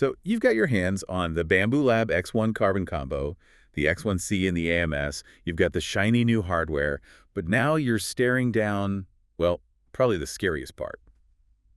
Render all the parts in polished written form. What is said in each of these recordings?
So you've got your hands on the Bamboo Lab X1 Carbon Combo, the X1C and the AMS. You've got the shiny new hardware, but now you're staring down, well, probably the scariest part,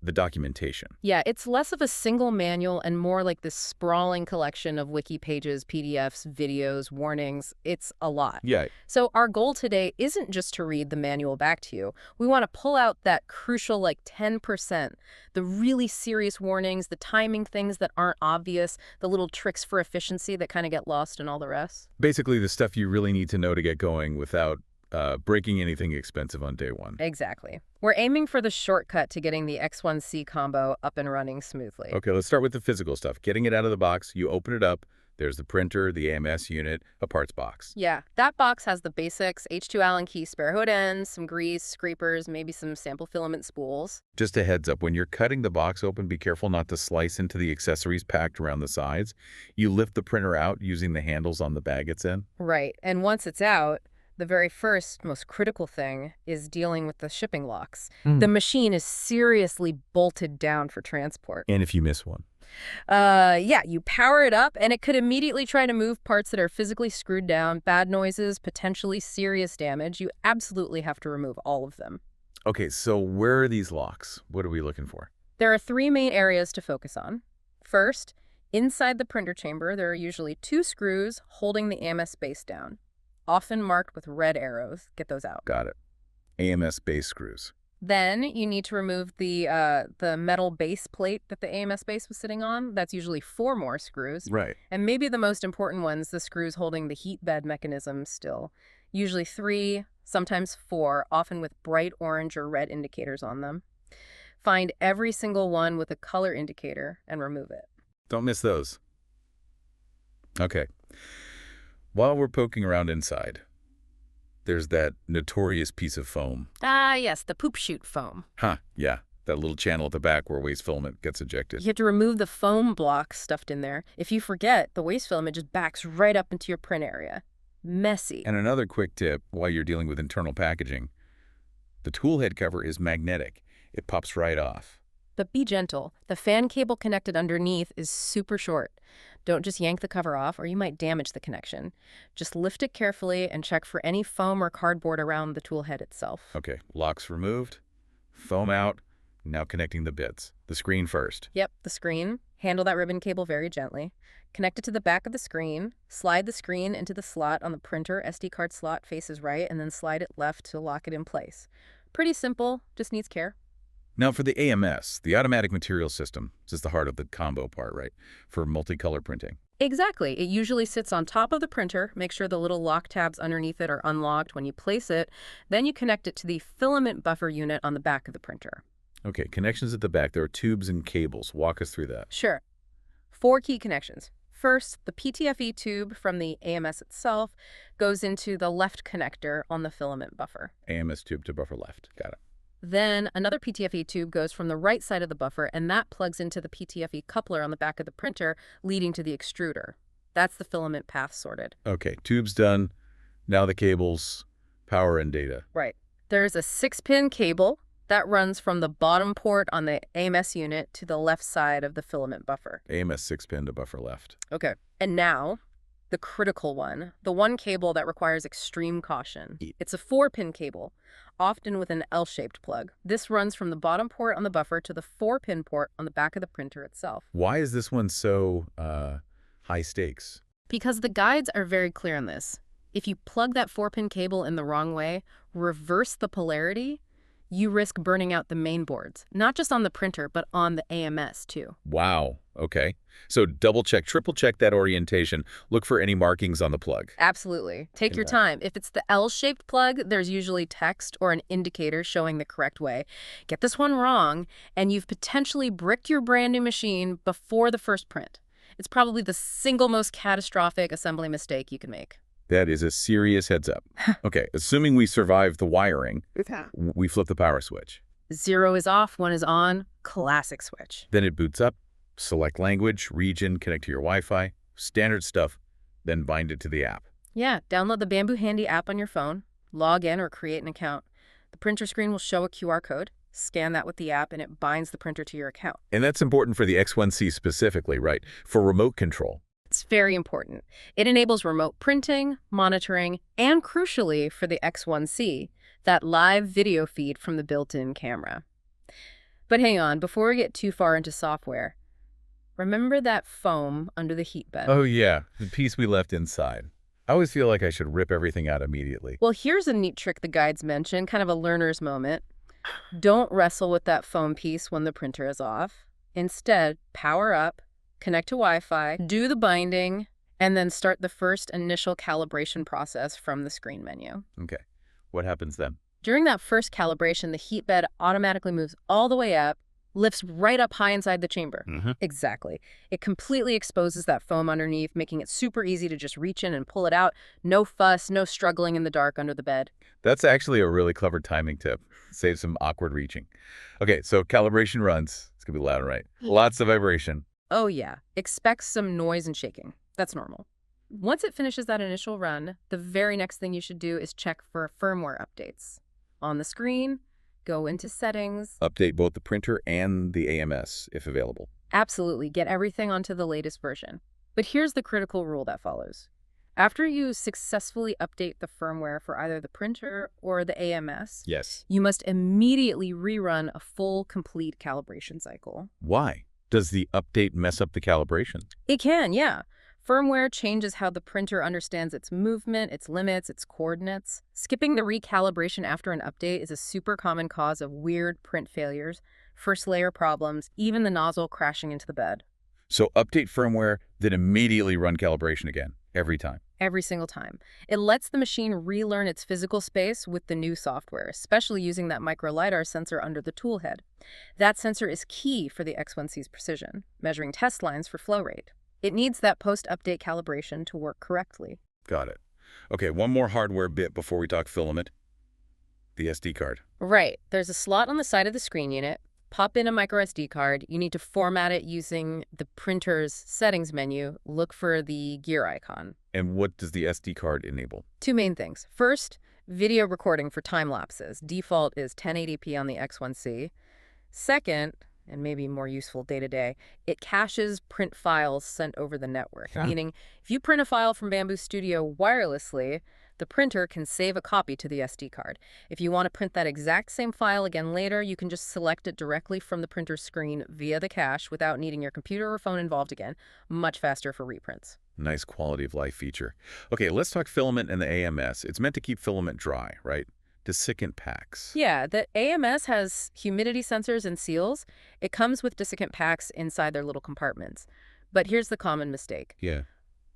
the documentation. Yeah, it's less of a single manual and more like this sprawling collection of wiki pages, PDFs, videos, warnings. It's a lot. Yeah. So our goal today isn't just to read the manual back to you. We want to pull out that crucial 10%, the really serious warnings, the timing things that aren't obvious, the little tricks for efficiency that kind of get lost in all the rest. Basically the stuff you really need to know to get going without breaking anything expensive on day one. Exactly. We're aiming for the shortcut to getting the X1C combo up and running smoothly. Okay, let's start with the physical stuff. Getting it out of the box, you open it up. There's the printer, the AMS unit, a parts box. Yeah, that box has the basics, H2 Allen key spare hood ends, some grease, scrapers, maybe some sample filament spools. Just a heads up, when you're cutting the box open, be careful not to slice into the accessories packed around the sides. You lift the printer out using the handles on the bag it's in. Right, and once it's out, the very first, most critical thing is dealing with the shipping locks. The machine is seriously bolted down for transport. And if you miss one. Yeah, you power it up, and it could immediately try to move parts that are physically screwed down, bad noises, potentially serious damage. You absolutely have to remove all of them. Okay, so where are these locks? What are we looking for? There are three main areas to focus on. First, inside the printer chamber, there are usually two screws holding the AMS base down, often marked with red arrows. Get those out. Got it. AMS base screws. Then you need to remove the metal base plate that the AMS base was sitting on. That's usually four more screws. Right. And maybe the most important one's the screws holding the heat bed mechanism still. Usually three, sometimes four, often with bright orange or red indicators on them. Find every single one with a color indicator and remove it. Don't miss those. Okay. While we're poking around inside, there's that notorious piece of foam. Ah, yes, the poop chute foam. Yeah. That little channel at the back where waste filament gets ejected. You have to remove the foam blocks stuffed in there. If you forget, the waste filament just backs right up into your print area. Messy. And another quick tip while you're dealing with internal packaging, the tool head cover is magnetic. It pops right off. But be gentle. The fan cable connected underneath is super short. Don't just yank the cover off or you might damage the connection. Just lift it carefully and check for any foam or cardboard around the tool head itself. Okay, locks removed, foam out, now connecting the bits. The screen first. Yep, the screen. Handle that ribbon cable very gently. Connect it to the back of the screen. Slide the screen into the slot on the printer. SD card slot faces right, and then slide it left to lock it in place. Pretty simple, just needs care. Now for the AMS, the automatic material system. This is the heart of the combo part, right? For multicolor printing. Exactly. It usually sits on top of the printer. Make sure the little lock tabs underneath it are unlocked when you place it. Then you connect it to the filament buffer unit on the back of the printer. Okay, connections at the back. There are tubes and cables. Walk us through that. Sure. 4 key connections. First, the PTFE tube from the AMS itself goes into the left connector on the filament buffer. AMS tube to buffer left. Got it. Then another PTFE tube goes from the right side of the buffer, and that plugs into the PTFE coupler on the back of the printer, leading to the extruder. That's the filament path sorted. Okay, tubes done. Now the cables, power and data. Right. There's a 6-pin cable that runs from the bottom port on the AMS unit to the left side of the filament buffer. AMS 6-pin to buffer left. Okay. And now, the critical one, the one cable that requires extreme caution. It's a 4-pin cable, often with an L-shaped plug. This runs from the bottom port on the buffer to the 4-pin port on the back of the printer itself. Why is this one so high stakes? Because the guides are very clear on this. If you plug that 4-pin cable in the wrong way, reverse the polarity, you risk burning out the main boards, not just on the printer, but on the AMS too. Wow. Okay. So double check, triple check that orientation. Look for any markings on the plug. Absolutely. Take your time. If it's the L-shaped plug, there's usually text or an indicator showing the correct way. Get this one wrong, and you've potentially bricked your brand new machine before the first print. It's probably the single most catastrophic assembly mistake you can make. That is a serious heads up. Okay, assuming we survive the wiring, we flip the power switch. 0 is off, 1 is on. Classic switch. Then it boots up, select language, region, connect to your Wi-Fi, standard stuff, then bind it to the app. Yeah, download the Bamboo Handy app on your phone, log in or create an account. The printer screen will show a QR code. Scan that with the app, and it binds the printer to your account. And that's important for the X1C specifically, right? For remote control. It's very important. It enables remote printing, monitoring, and crucially for the X1C, that live video feed from the built-in camera. But hang on, before we get too far into software, remember that foam under the heat bed? Oh yeah, the piece we left inside. I always feel like I should rip everything out immediately. Well, here's a neat trick the guides mention, kind of a learner's moment. Don't wrestle with that foam piece when the printer is off. Instead, power up, connect to Wi-Fi, do the binding, and then start the first initial calibration process from the screen menu. Okay, what happens then? During that first calibration, the heat bed automatically moves all the way up, lifts right up high inside the chamber. Exactly. It completely exposes that foam underneath, making it super easy to just reach in and pull it out. No fuss, no struggling in the dark under the bed. That's actually a really clever timing tip. Saves some awkward reaching. Okay, so calibration runs. It's going to be loud, right? Lots of vibration. Oh yeah, expect some noise and shaking. That's normal. Once it finishes that initial run, the very next thing you should do is check for firmware updates. On the screen, go into settings. Update both the printer and the AMS, if available. Absolutely, get everything onto the latest version. But here's the critical rule that follows. After you successfully update the firmware for either the printer or the AMS, Yes. you must immediately rerun a full, complete calibration cycle. Why? Does the update mess up the calibration? It can, yeah. Firmware changes how the printer understands its movement, its limits, its coordinates. Skipping the recalibration after an update is a super common cause of weird print failures, first layer problems, even the nozzle crashing into the bed. So update firmware, then immediately run calibration again, every time. Every single time. It lets the machine relearn its physical space with the new software, especially using that micro LiDAR sensor under the tool head. That sensor is key for the X1C's precision, measuring test lines for flow rate. It needs that post-update calibration to work correctly. Got it. Okay, one more hardware bit before we talk filament. The SD card. Right. There's a slot on the side of the screen unit. Pop in a micro SD card. You need to format it using the printer's settings menu. Look for the gear icon. And what does the SD card enable? Two main things. First, video recording for time lapses. Default is 1080p on the X1C. Second, and maybe more useful day-to-day, it caches print files sent over the network, meaning if you print a file from Bamboo Studio wirelessly, the printer can save a copy to the SD card. If you want to print that exact same file again later, you can just select it directly from the printer's screen via the cache without needing your computer or phone involved again. Much faster for reprints. Nice quality of life feature. Okay, let's talk filament and the AMS. It's meant to keep filament dry, right? Desiccant packs. Yeah, the AMS has humidity sensors and seals. It comes with desiccant packs inside their little compartments. But here's the common mistake. Yeah.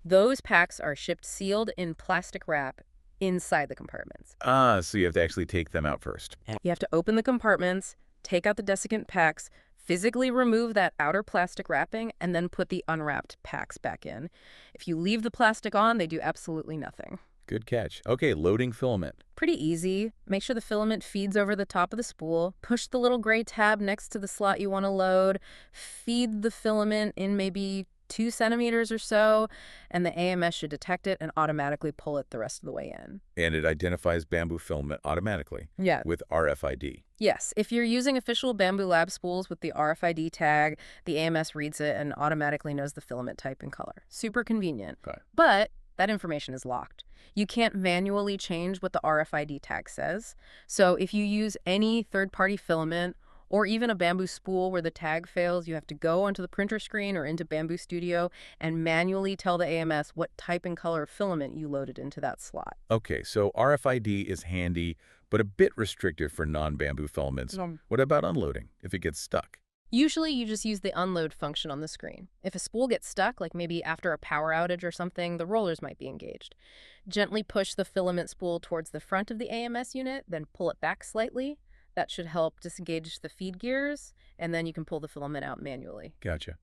Those packs are shipped sealed in plastic wrap inside the compartments. Ah, so you have to actually take them out first. You have to open the compartments, take out the desiccant packs, physically remove that outer plastic wrapping, and then put the unwrapped packs back in. If you leave the plastic on, they do absolutely nothing. Good catch. Okay, loading filament. Pretty easy. Make sure the filament feeds over the top of the spool. Push the little gray tab next to the slot you want to load. Feed the filament in maybe 2 centimeters or so, and the AMS should detect it and automatically pull it the rest of the way in. And it identifies Bamboo filament automatically. Yeah. With RFID. Yes. If you're using official Bamboo Lab spools with the RFID tag, the AMS reads it and automatically knows the filament type and color. Super convenient. Okay. But that information is locked. You can't manually change what the RFID tag says. So if you use any third-party filament or even a Bamboo spool where the tag fails, you have to go onto the printer screen or into Bamboo Studio and manually tell the AMS what type and color of filament you loaded into that slot. Okay, so RFID is handy, but a bit restrictive for non-Bamboo filaments. What about unloading, if it gets stuck? Usually you just use the unload function on the screen. If a spool gets stuck, like maybe after a power outage or something, the rollers might be engaged. Gently push the filament spool towards the front of the AMS unit, then pull it back slightly. That should help disengage the feed gears, and then you can pull the filament out manually. Gotcha.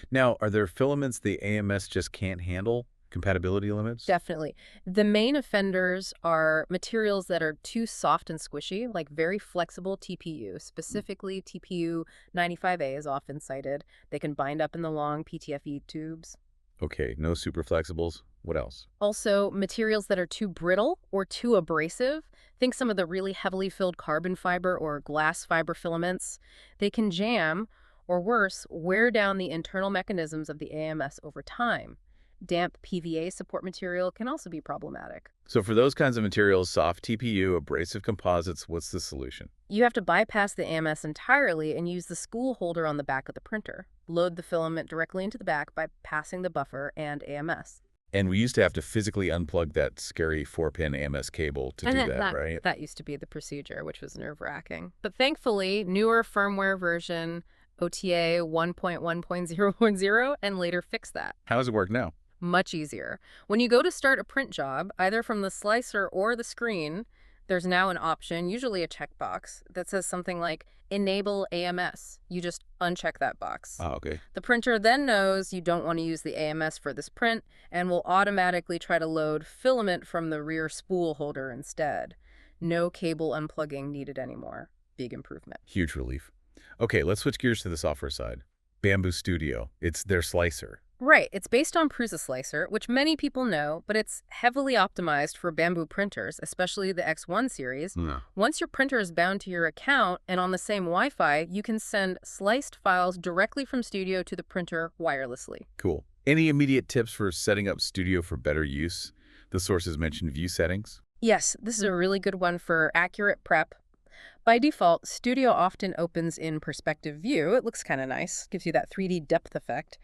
Now, are there filaments the AMS just can't handle? Compatibility limits? Definitely. The main offenders are materials that are too soft and squishy, like very flexible TPU. Specifically, TPU 95A is often cited. They can bind up in the long PTFE tubes. Okay, no super flexibles? What else? Also, materials that are too brittle or too abrasive, think some of the really heavily filled carbon fiber or glass fiber filaments, they can jam, or worse, wear down the internal mechanisms of the AMS over time. Damp PVA support material can also be problematic. So for those kinds of materials, soft TPU, abrasive composites, what's the solution? You have to bypass the AMS entirely and use the spool holder on the back of the printer. Load the filament directly into the back by passing the buffer and AMS. And we used to have to physically unplug that scary 4-pin AMS cable to do that, right? That used to be the procedure, which was nerve-wracking. But thankfully, newer firmware version, OTA 1.1.0.0, and later fixed that. How does it work now? Much easier. When you go to start a print job, either from the slicer or the screen, there's now an option, usually a checkbox, that says something like Enable AMS. You just uncheck that box. Oh, okay. The printer then knows you don't want to use the AMS for this print and will automatically try to load filament from the rear spool holder instead. No cable unplugging needed anymore. Big improvement. Huge relief. Okay, let's switch gears to the software side. Bamboo Studio. It's their slicer. Right. It's based on Prusa Slicer, which many people know, but it's heavily optimized for Bamboo printers, especially the X1 series. Yeah. Once your printer is bound to your account and on the same Wi-Fi, you can send sliced files directly from Studio to the printer wirelessly. Cool. Any immediate tips for setting up Studio for better use? The sources mentioned view settings. Yes, this is a really good one for accurate prep. By default, Studio often opens in perspective view. It looks kind of nice, gives you that 3D depth effect.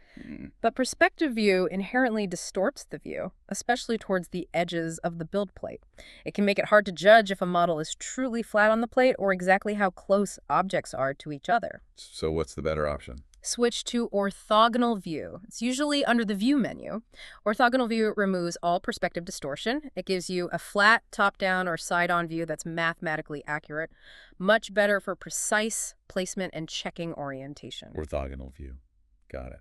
But perspective view inherently distorts the view, especially towards the edges of the build plate. It can make it hard to judge if a model is truly flat on the plate or exactly how close objects are to each other. So what's the better option? Switch to orthogonal view. It's usually under the view menu. Orthogonal view removes all perspective distortion. It gives you a flat top-down or side-on view that's mathematically accurate. Much better for precise placement and checking orientation. Orthogonal view. Got it.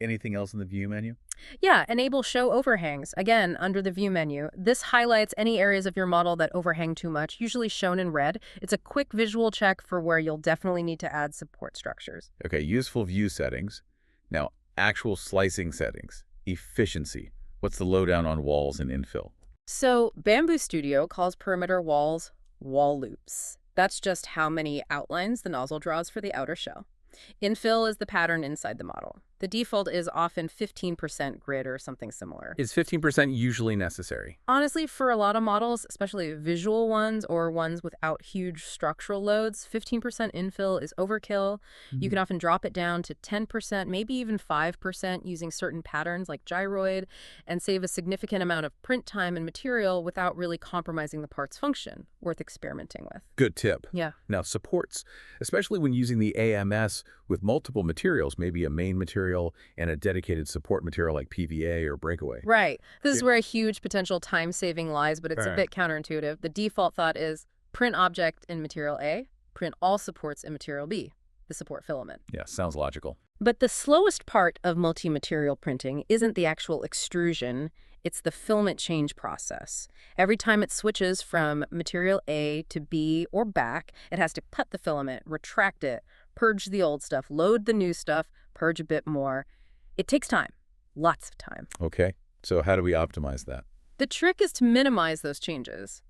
Anything else in the view menu? Yeah, enable show overhangs. Again, under the view menu. This highlights any areas of your model that overhang too much, usually shown in red. It's a quick visual check for where you'll definitely need to add support structures. Okay, useful view settings. Now, actual slicing settings. Efficiency. What's the lowdown on walls and infill? So, Bamboo Studio calls perimeter walls wall loops. That's just how many outlines the nozzle draws for the outer shell. Infill is the pattern inside the model. The default is often 15% grid or something similar. Is 15% usually necessary? Honestly, for a lot of models, especially visual ones or ones without huge structural loads, 15% infill is overkill. You can often drop it down to 10%, maybe even 5% using certain patterns like gyroid, and save a significant amount of print time and material without really compromising the part's function. Worth experimenting with. Good tip. Yeah. Now, supports, especially when using the AMS with multiple materials, maybe a main material and a dedicated support material like PVA or breakaway. Right. This is where a huge potential time saving lies, but it's a bit counterintuitive. The default thought is print object in material A, print all supports in material B, the support filament. Yeah, sounds logical. But the slowest part of multi-material printing isn't the actual extrusion, it's the filament change process. Every time it switches from material A to B or back, it has to cut the filament, retract it, purge the old stuff, load the new stuff, purge a bit more. It takes time, lots of time. Okay, so how do we optimize that? The trick is to minimize those changes.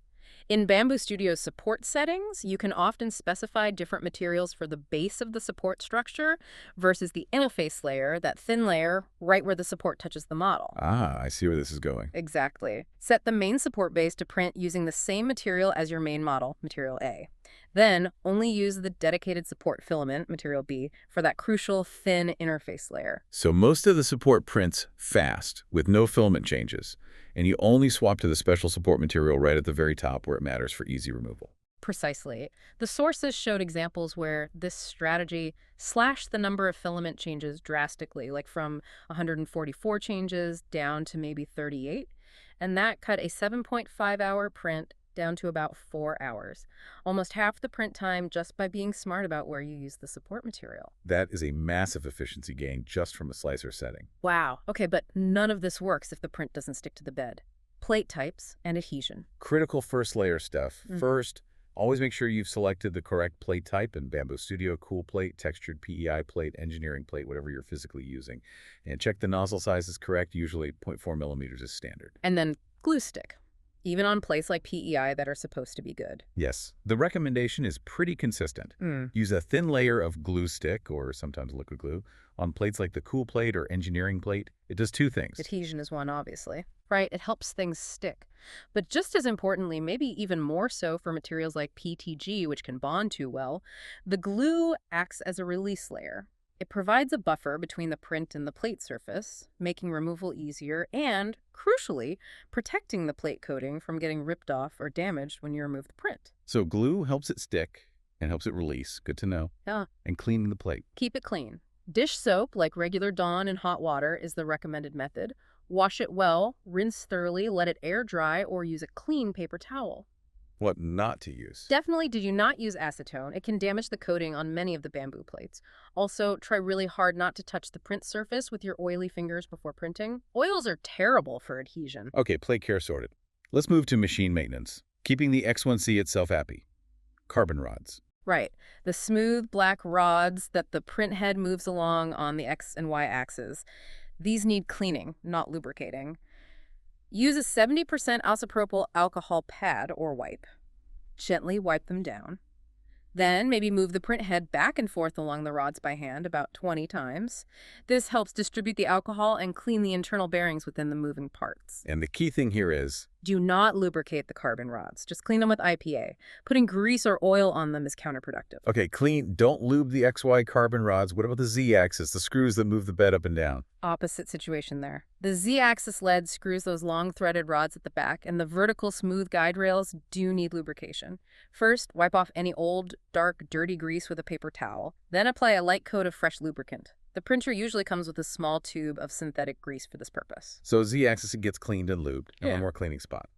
In Bamboo Studio's support settings, you can often specify different materials for the base of the support structure versus the interface layer, that thin layer right where the support touches the model. Ah, I see where this is going. Exactly. Set the main support base to print using the same material as your main model, material A. Then only use the dedicated support filament, material B, for that crucial thin interface layer. So most of the support prints fast with no filament changes, and you only swap to the special support material right at the very top where it matters for easy removal. Precisely. The sources showed examples where this strategy slashed the number of filament changes drastically, like from 144 changes down to maybe 38, and that cut a 7.5-hour print down to about 4 hours. Almost half the print time just by being smart about where you use the support material. That is a massive efficiency gain just from a slicer setting. Wow. Okay, but none of this works if the print doesn't stick to the bed. Plate types and adhesion. Critical first layer stuff. First, Always make sure you've selected the correct plate type in Bamboo Studio, cool plate, textured PEI plate, engineering plate, whatever you're physically using. And check the nozzle size is correct. Usually 0.4 millimeters is standard. And then glue stick, even on plates like PEI that are supposed to be good. Yes, the recommendation is pretty consistent. Use a thin layer of glue stick, or sometimes liquid glue, on plates like the cool plate or engineering plate. It does two things. Adhesion is one, obviously. Right? It helps things stick. But just as importantly, maybe even more so for materials like PTG, which can bond too well, the glue acts as a release layer. It provides a buffer between the print and the plate surface, making removal easier and, crucially, protecting the plate coating from getting ripped off or damaged when you remove the print. So glue helps it stick and helps it release. Good to know. Yeah. And cleaning the plate. Keep it clean. Dish soap, like regular Dawn in hot water, is the recommended method. Wash it well, rinse thoroughly, let it air dry, or use a clean paper towel. What not to use? Definitely do not use acetone. It can damage the coating on many of the bamboo plates. Also, try really hard not to touch the print surface with your oily fingers before printing. Oils are terrible for adhesion. Okay, plate care sorted. Let's move to machine maintenance. Keeping the X1C itself happy. Carbon rods. Right. The smooth black rods that the print head moves along on the X and Y axes. These need cleaning, not lubricating. Use a 70% isopropyl alcohol pad or wipe. Gently wipe them down. Then maybe move the print head back and forth along the rods by hand about 20 times. This helps distribute the alcohol and clean the internal bearings within the moving parts. And the key thing here is, do not lubricate the carbon rods. Just clean them with IPA. Putting grease or oil on them is counterproductive. okay, clean, don't lube the XY carbon rods. What about the Z-axis, the screws that move the bed up and down? Opposite situation there. The Z-axis lead screws those long threaded rods at the back, and the vertical smooth guide rails do need lubrication. First, wipe off any old, dark, dirty grease with a paper towel. Then apply a light coat of fresh lubricant. The printer usually comes with a small tube of synthetic grease for this purpose. So Z-axis, it gets cleaned and lubed. And Yeah. one more cleaning spot.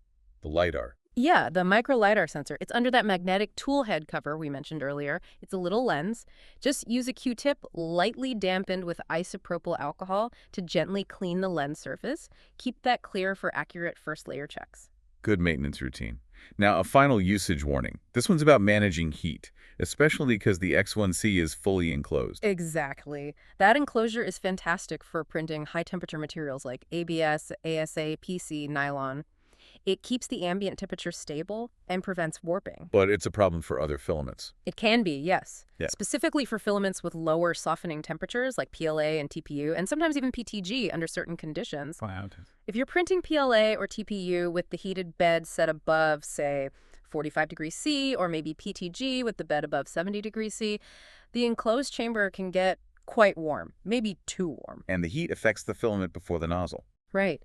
The LiDAR. Yeah, the micro LiDAR sensor. It's under that magnetic tool head cover we mentioned earlier. It's a little lens. Just use a Q-tip lightly dampened with isopropyl alcohol to gently clean the lens surface. Keep that clear for accurate first layer checks. Good maintenance routine. Now, a final usage warning. This one's about managing heat, especially because the X1C is fully enclosed. Exactly. That enclosure is fantastic for printing high-temperature materials like ABS, ASA, PC, nylon. It keeps the ambient temperature stable and prevents warping. But it's a problem for other filaments. It can be, yes. Yeah. Specifically for filaments with lower softening temperatures like PLA and TPU, and sometimes even PTG under certain conditions. Wow. If you're printing PLA or TPU with the heated bed set above, say, 45 degrees C, or maybe PTG with the bed above 70 degrees C, the enclosed chamber can get quite warm, maybe too warm. And the heat affects the filament before the nozzle. Right.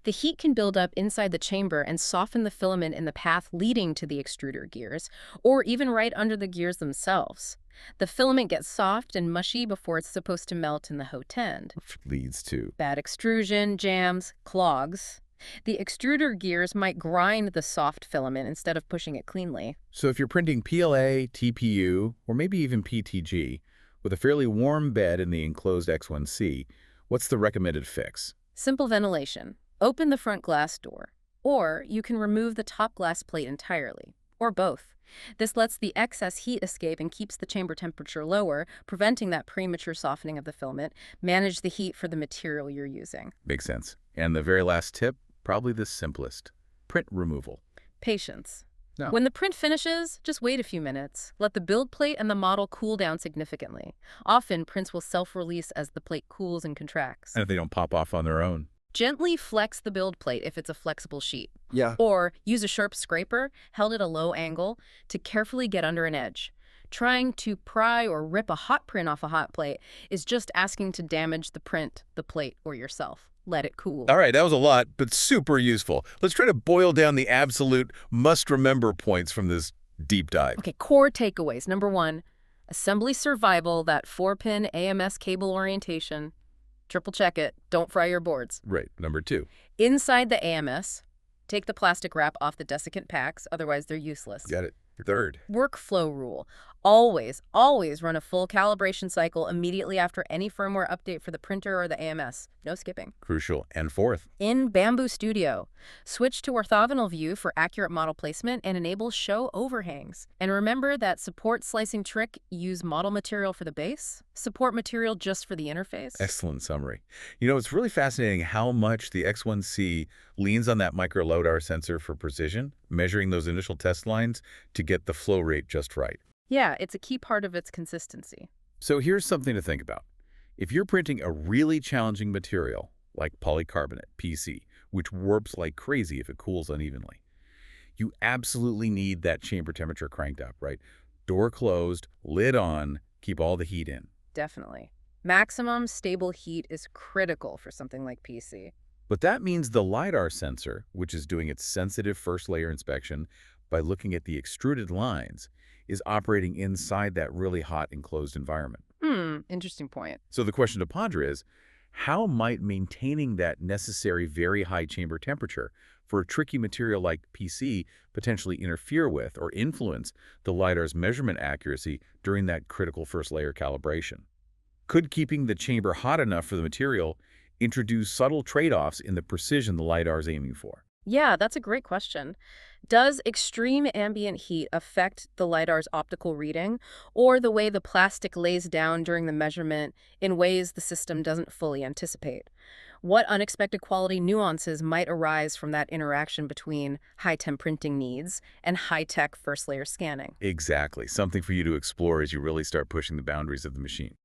The heat can build up inside the chamber and soften the filament in the path leading to the extruder gears, or even right under the gears themselves. The filament gets soft and mushy before it's supposed to melt in the hot end. Which leads to Bad extrusion, jams, clogs. The extruder gears might grind the soft filament instead of pushing it cleanly. So if you're printing PLA, TPU, or maybe even PTG, with a fairly warm bed in the enclosed X1C, what's the recommended fix? Simple ventilation. Open the front glass door. Or you can remove the top glass plate entirely. Or both. This lets the excess heat escape and keeps the chamber temperature lower, preventing that premature softening of the filament. Manage the heat for the material you're using. Makes sense. And the very last tip, probably the simplest. Print removal. Patience. No. When the print finishes, just wait a few minutes. Let the build plate and the model cool down significantly. Often, prints will self-release as the plate cools and contracts. And if they don't pop off on their own. Gently flex the build plate if it's a flexible sheet. Yeah. Or use a sharp scraper, held at a low angle, to carefully get under an edge. Trying to pry or rip a hot print off a hot plate is just asking to damage the print, the plate, or yourself. Let it cool. All right, that was a lot, but super useful. Let's try to boil down the absolute must-remember points from this deep dive. Okay, core takeaways. Number 1, assembly survival, that 4-pin AMS cable orientation. Triple check it. Don't fry your boards. Right. Number 2. Inside the AMS, take the plastic wrap off the desiccant packs, otherwise they're useless. Got it. Third, Workflow rule. Always run a full calibration cycle immediately after any firmware update for the printer or the AMS. No skipping. crucial. And fourth, In Bamboo Studio, switch to orthogonal view for accurate model placement and enable show overhangs. And remember that support slicing trick, use model material for the base, support material just for the interface. excellent summary. You know, it's really fascinating how much the X1C leans on that micro LODAR sensor for precision, measuring those initial test lines to get the flow rate just right. Yeah, it's a key part of its consistency. So here's something to think about. If you're printing a really challenging material, like polycarbonate, PC, which warps like crazy if it cools unevenly, you absolutely need that chamber temperature cranked up, right? Door closed, lid on, keep all the heat in. Definitely. Maximum stable heat is critical for something like PC. But that means the LiDAR sensor, which is doing its sensitive first layer inspection by looking at the extruded lines, is operating inside that really hot enclosed environment. Interesting point. So the question to ponder is, how might maintaining that necessary very high chamber temperature for a tricky material like PC potentially interfere with or influence the LiDAR's measurement accuracy during that critical first layer calibration? Could keeping the chamber hot enough for the material introduce subtle trade-offs in the precision the LiDAR is aiming for? Yeah, that's a great question. Does extreme ambient heat affect the LiDAR's optical reading or the way the plastic lays down during the measurement in ways the system doesn't fully anticipate? What unexpected quality nuances might arise from that interaction between high-temp printing needs and high-tech first-layer scanning? Exactly. Something for you to explore as you really start pushing the boundaries of the machine.